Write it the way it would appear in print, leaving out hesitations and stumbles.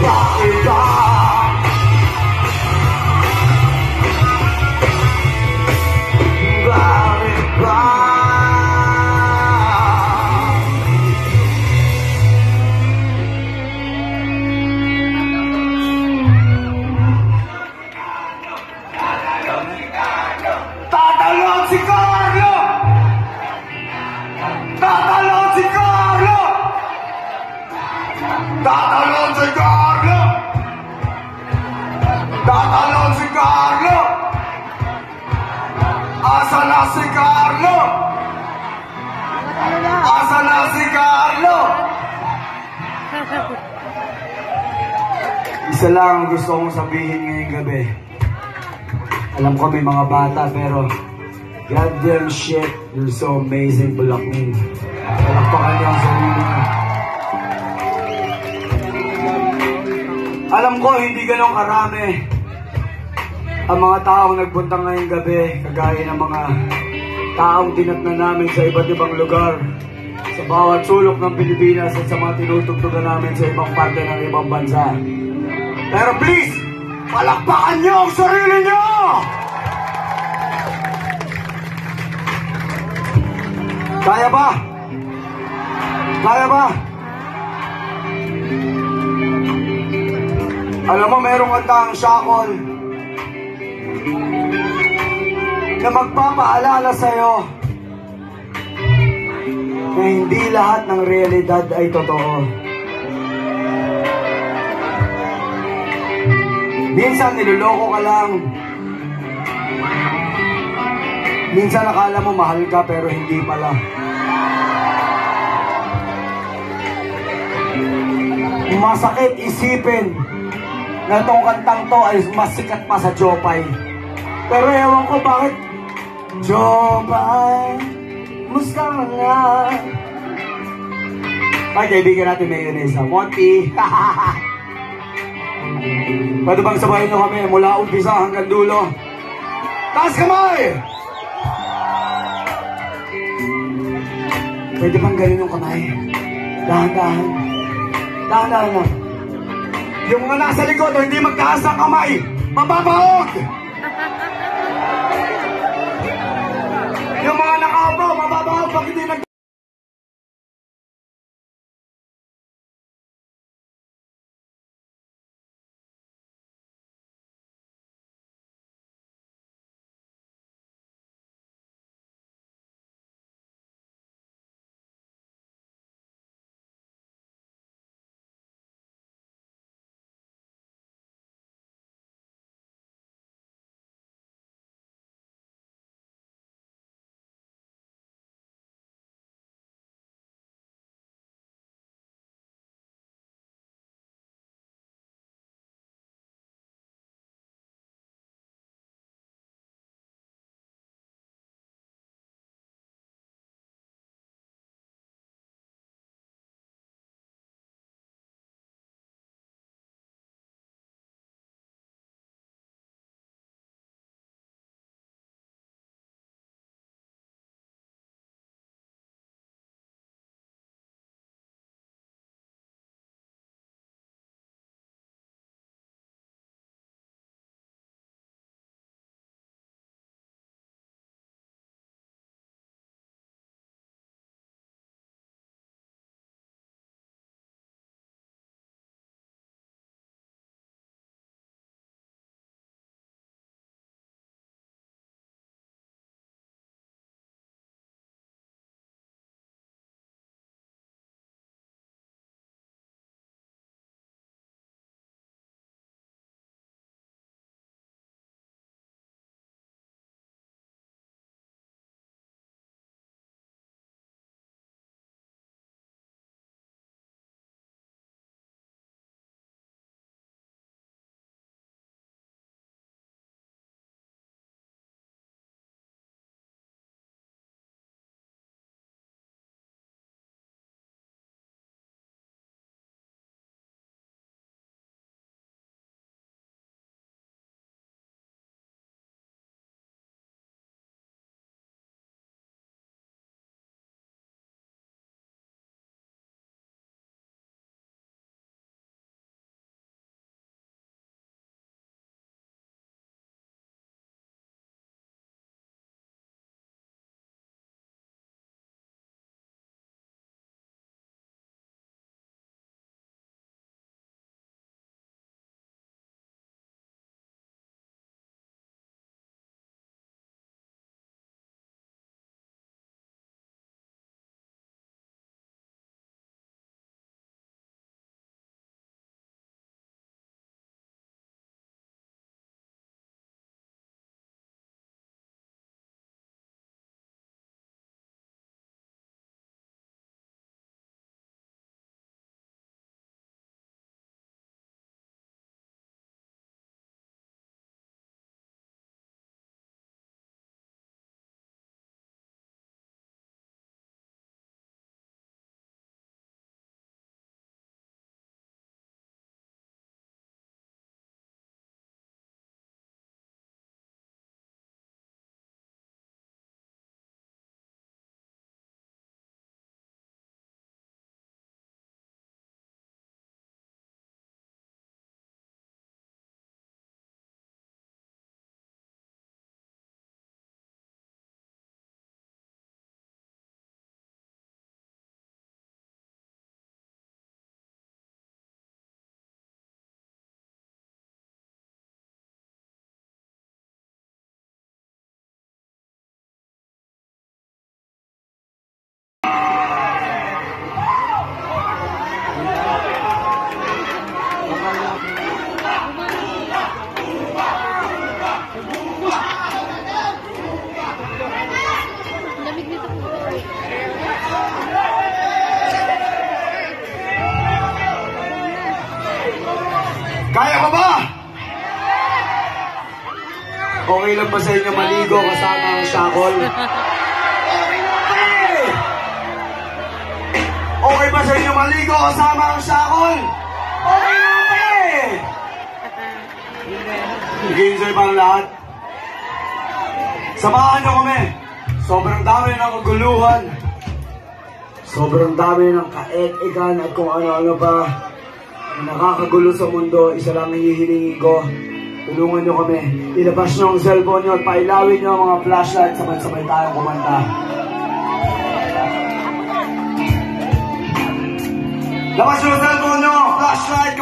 Bakit ba? Bakit ba? Tatalon si Carlo! Tatalon si Carlo! Tatalon si Carlo! Tatalon si Carlo! Asa na si Carlo? Asa na si Carlo? Isa lang ang gusto kong sabihin ngayong gabi. Alam ko may mga bata pero goddamn shit, you're so amazing, Bulakmin. Palakpakan niyo ang sarili niyo. Alam ko hindi ganun karami ang mga taong nagpunta ngayong gabi, kagaya ng mga taong dinatnan namin sa iba't ibang lugar, sa bawat sulok ng Pilipinas at sa mga tinutugtugan namin sa ibang parte ng ibang bansa. Pero please, palakpakan niyo ang sarili niyo! Kaya ba? Kaya ba? Alam mo, merong kantang Shackle na magpapaalala sa'yo na hindi lahat ng realidad ay totoo. Minsan niloloko ka lang. Minsan akala mo mahal ka pero hindi pala. Masakit isipin na itong kantang to ay mas sikat pa sa Jopay. Pero ewan ko bakit Jopay, musta ka nga? Ay, kaibigan natin Mayonnaise, Monty. Pwede bang sabayin nyo kami mula umpisa hanggang dulo? Taas kamay! Pwede bang galing yung kamay? Dahan-dahan. Dahan-dahan lang. Yung mga nasa likod, hindi magtaas ang kamay, mababahog! Yung mga nakaupo, mababahog pag hindi nag- Kaya pa ba? Okay lang ba sa inyo maligo kasama ang shackle? Okay! Okay ba sa inyo maligo kasama ang shackle? Okay naman ba eh! Game sa'yo pang lahat. Samahan nyo kami. Sobrang dami ng kaguluhan. Sobrang dami ng kaek-ekan at kung ano-ano pa. Nakakagulo sa mundo, isa lang hihilingi ko. Tulungan nyo kami. Ilabas nyo ang cellphone nyo at pailawin nyo ang mga flashlight. Sabay-sabay tayong kumanta. Labas nyo ang cellphone nyo! Flashlight!